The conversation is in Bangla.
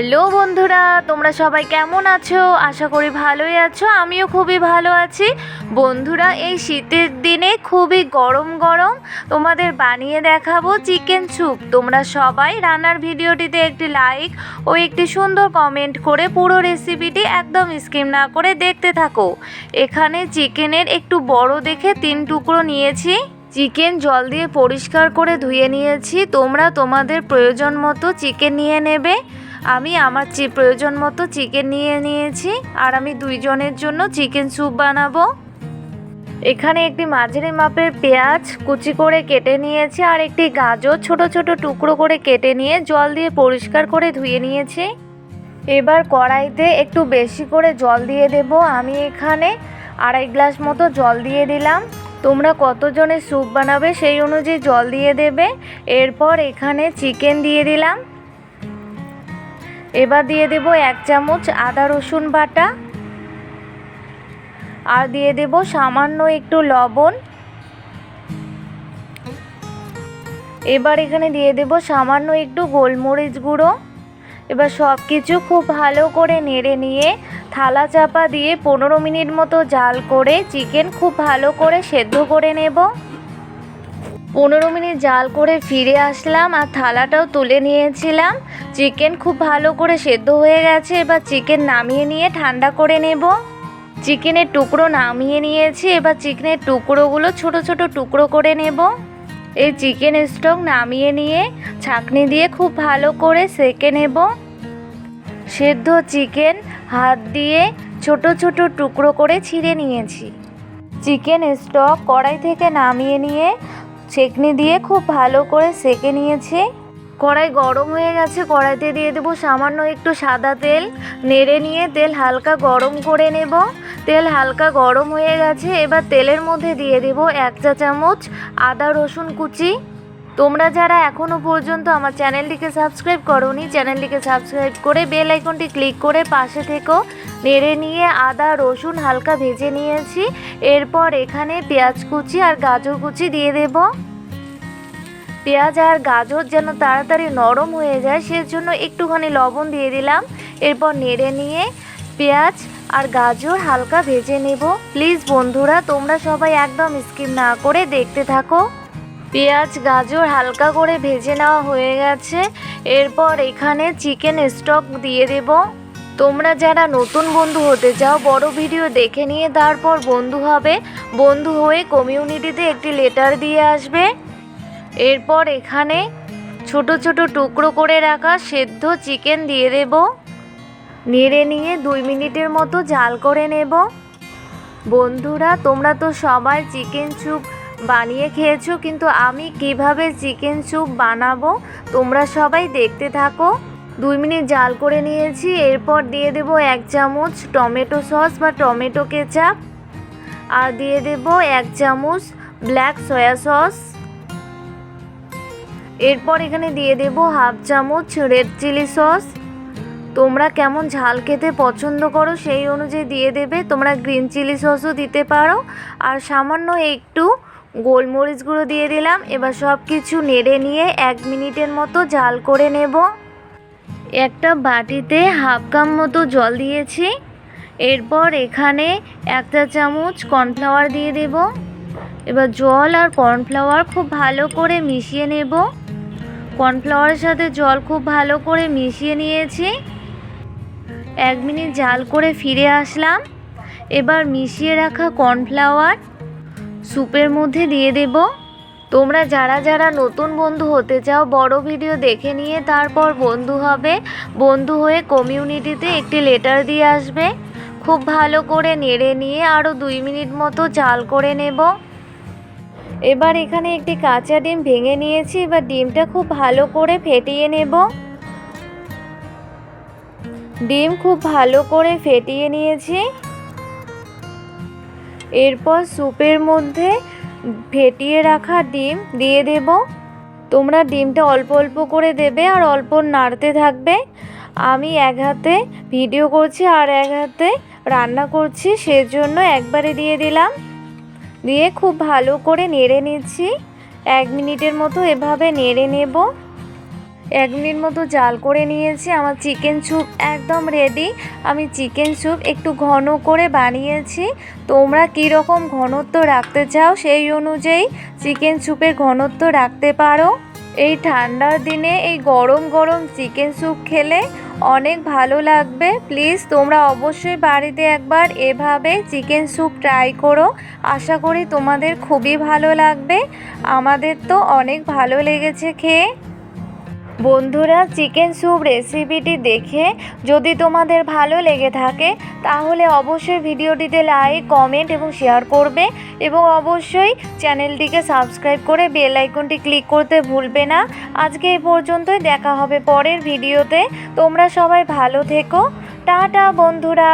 হ্যালো বন্ধুরা, তোমরা সবাই কেমন আছো? আশা করি ভালোই আছো। আমিও খুবই ভালো আছি। বন্ধুরা, এই শীতের দিনে খুবই গরম গরম তোমাদের বানিয়ে দেখাবো চিকেন স্যুপ। তোমরা সবাই রান্নার ভিডিওটিতে একটি লাইক ও একটি সুন্দর কমেন্ট করে পুরো রেসিপিটি একদম স্কিপ না করে দেখতে থাকো। এখানে চিকেনের একটু বড় দেখে 3 টুকরো নিয়েছি। চিকেন জল দিয়ে পরিষ্কার করে ধুয়ে নিয়েছি। তোমরা তোমাদের প্রয়োজন মতো চিকেন নিয়ে নেবে। আমি আমার প্রয়োজন মতো চিকেন নিয়ে নিয়েছি আর আমি 2 জনের জন্য চিকেন স্যুপ বানাবো। এখানে একটি মাঝারি মাপের পেঁয়াজ কুচি করে কেটে নিয়েছি আর একটি গাজর ছোট ছোট টুকরো করে কেটে নিয়ে জল দিয়ে পরিষ্কার করে ধুয়ে নিয়েছি। এবার কড়াইতে একটু বেশি করে জল দিয়ে দেব। আমি এখানে 2.5 গ্লাস মতো জল দিয়ে দিলাম। তোমরা কতজনের স্যুপ বানাবে সেই অনুযায়ী জল দিয়ে দেবে। এরপর এখানে চিকেন দিয়ে দিলাম। এবার দিয়ে দেব 1 চামচ আদা রসুন বাটা আর দিয়ে দেব সামান্য একটু লবণ। এবার এখানে দিয়ে দেব সামান্য একটু গোলমরিচ গুঁড়ো। এবার সব কিছু খুব ভালো করে নেড়ে নিয়ে থালা চাপা দিয়ে 15 মিনিট মতো জাল করে চিকেন খুব ভালো করে সেদ্ধ করে নেব। 15 মিনিট জাল করে ফিরে আসলাম আর থালাটাও তুলে নিয়েছিলাম। চিকেন খুব ভালো করে সেদ্ধ হয়ে গেছে। এবার চিকেন নামিয়ে নিয়ে ঠান্ডা করে নেব। চিকেনের টুকরো নামিয়ে নিয়েছি। এবার চিকেনের টুকরোগুলো ছোট ছোট টুকরো করে নেব। এই চিকেন স্টক নামিয়ে নিয়ে ছাঁকনি দিয়ে খুব ভালো করে সেঁকে নেব। সেদ্ধ চিকেন হাত দিয়ে ছোট ছোট টুকরো করে ছিঁড়ে নিয়েছি। চিকেন স্টক কড়াই থেকে নামিয়ে নিয়ে ছাঁকনি দিয়ে খুব ভালো করে সেঁকে নিয়েছি। কড়াই গরম হয়ে গেছে। কড়াইতে দিয়ে দেবো সামান্য একটু সাদা তেল। নেড়ে নিয়ে তেল হালকা গরম করে নেব। তেল হালকা গরম হয়ে গেছে। এবার তেলের মধ্যে দিয়ে দেব 1 চা চামচ আদা রসুন কুচি। তোমরা যারা এখনও পর্যন্ত আমার চ্যানেলটিকে সাবস্ক্রাইব করোনি, চ্যানেলটিকে সাবস্ক্রাইব করে বেল আইকনটি ক্লিক করে পাশে থেকো। নেড়ে নিয়ে আদা রসুন হালকা ভেজে নিয়েছি। এরপর এখানে পেঁয়াজ কুচি আর গাজর কুচি দিয়ে দেব। পেঁয়াজ আর গাজর যেন তাড়াতাড়ি নরম হয়ে যায় সেজন্য একটুখানি লবণ দিয়ে দিলাম। এরপর নেড়ে নিয়ে পেঁয়াজ আর গাজর হালকা ভেজে নেব। প্লিজ বন্ধুরা, তোমরা সবাই একদম স্কিপ না করে দেখতে থাকো। পেঁয়াজ গাজর হালকা করে ভেজে নেওয়া হয়ে গেছে। এরপর এখানে চিকেন স্টক দিয়ে দেব। তোমরা যারা নতুন বন্ধু হতে চাও বড় ভিডিও দেখে নিয়ে তারপর বন্ধু হবে। বন্ধু হয়ে কমিউনিটিতে একটি লেটার দিয়ে আসবে। এরপর এখানে ছোট ছোট টুকরো করে রাখা সেদ্ধ চিকেন দিয়ে দেব। নেড়ে নিয়ে 2 মিনিটের মতো জাল করে নেব। বন্ধুরা, তোমরা তো সবাই চিকেন স্যুপ বানিয়ে খেয়েছো, কিন্তু আমি কিভাবে চিকেন স্যুপ বানাবো তোমরা সবাই দেখতে থাকো। 2 মিনিট জাল করে নিয়েছি। এরপর দিয়ে দেব 1 চামচ টমেটো সস বা টমেটো কেচাপ আর দিয়ে দেব 1 চামচ ব্ল্যাক সয়া সস। এরপর এখানে দিয়ে দেব 1/2 চামচ রেড চিলি সস। তোমরা কেমন ঝাল খেতে পছন্দ করো সেই অনুযায়ী দিয়ে দেবে। তোমরা গ্রিন চিলি সসও দিতে পারো। আর সামান্য একটু গোলমরিচ গুঁড়ো দিয়ে দিলাম। এবার সব কিছু নেড়ে নিয়ে 1 মিনিটের মতো জাল করে নেব। একটা বাটিতে 1/2 কাপ মতো জল দিয়েছি। এরপর এখানে 1 চা চামচ কর্নফ্লাওয়ার দিয়ে দেব। এবার জল আর কর্নফ্লাওয়ার খুব ভালো করে মিশিয়ে নেব। কর্নফ্লাওয়ারের সাথে জল খুব ভালো করে মিশিয়ে নিয়েছি। 1 মিনিট জাল করে ফিরে আসলাম। এবার মিশিয়ে রাখা কর্নফ্লাওয়ার স্যুপের মধ্যে দিয়ে দেব। তোমরা যারা যারা নতুন বন্ধু হতে চাও বড় ভিডিও দেখে নিয়ে তারপর বন্ধু হবে। বন্ধু হয়ে কমিউনিটিতে একটি লেটার দিয়ে আসবে। খুব ভালো করে নেড়ে নিয়ে আরও 2 মিনিট মতো জাল করে নেব। এবার এখানে একটি কাঁচা ডিম ভেঙে নিয়েছি। এবার ডিমটা খুব ভালো করে ফেটিয়ে নেব। ডিম খুব ভালো করে ফেটিয়ে নিয়েছি। এরপর স্যুপের মধ্যে ফেটিয়ে রাখা ডিম দিয়ে দেব। তোমরা ডিমটা অল্প অল্প করে দেবে আর অল্প নাড়তে থাকবে। আমি এক হাতে ভিডিও করছি আর এক হাতে রান্না করছি সেজন্য একবারে দিয়ে দিলাম। দিয়ে খুব ভালো করে নেড়ে নিচ্ছি। 1 মিনিটের মতো এভাবে নেড়ে নেব। 1 মিনিট মতো জাল করে নিয়েছি। আমার চিকেন স্যুপ একদম রেডি। আমি চিকেন স্যুপ একটু ঘন করে বানিয়েছি। তোমরা কীরকম ঘনত্ব রাখতে চাও সেই অনুযায়ী চিকেন স্যুপের ঘনত্ব রাখতে পারো। এই ঠান্ডার দিনে এই গরম গরম চিকেন স্যুপ খেলে অনেক ভালো লাগবে। প্লিজ তোমরা অবশ্যই বাড়িতে একবার এভাবে চিকেন স্যুপ ট্রাই করো। আশা করি তোমাদের খুবই ভালো লাগবে। আমাদের তো অনেক ভালো লেগেছে খেয়ে। বন্ধুরা, চিকেন স্যুপ রেসিপিটি দেখে যদি তোমাদের ভালো লেগে থাকে তাহলে অবশ্যই ভিডিওটিতে লাইক, কমেন্ট এবং শেয়ার করবে এবং অবশ্যই চ্যানেলটিকে সাবস্ক্রাইব করে বেল আইকনটি ক্লিক করতে ভুলবে না। আজকে এই পর্যন্তই, দেখা হবে পরের ভিডিওতে। তোমরা সবাই ভালো থেকো। টাটা বন্ধুরা।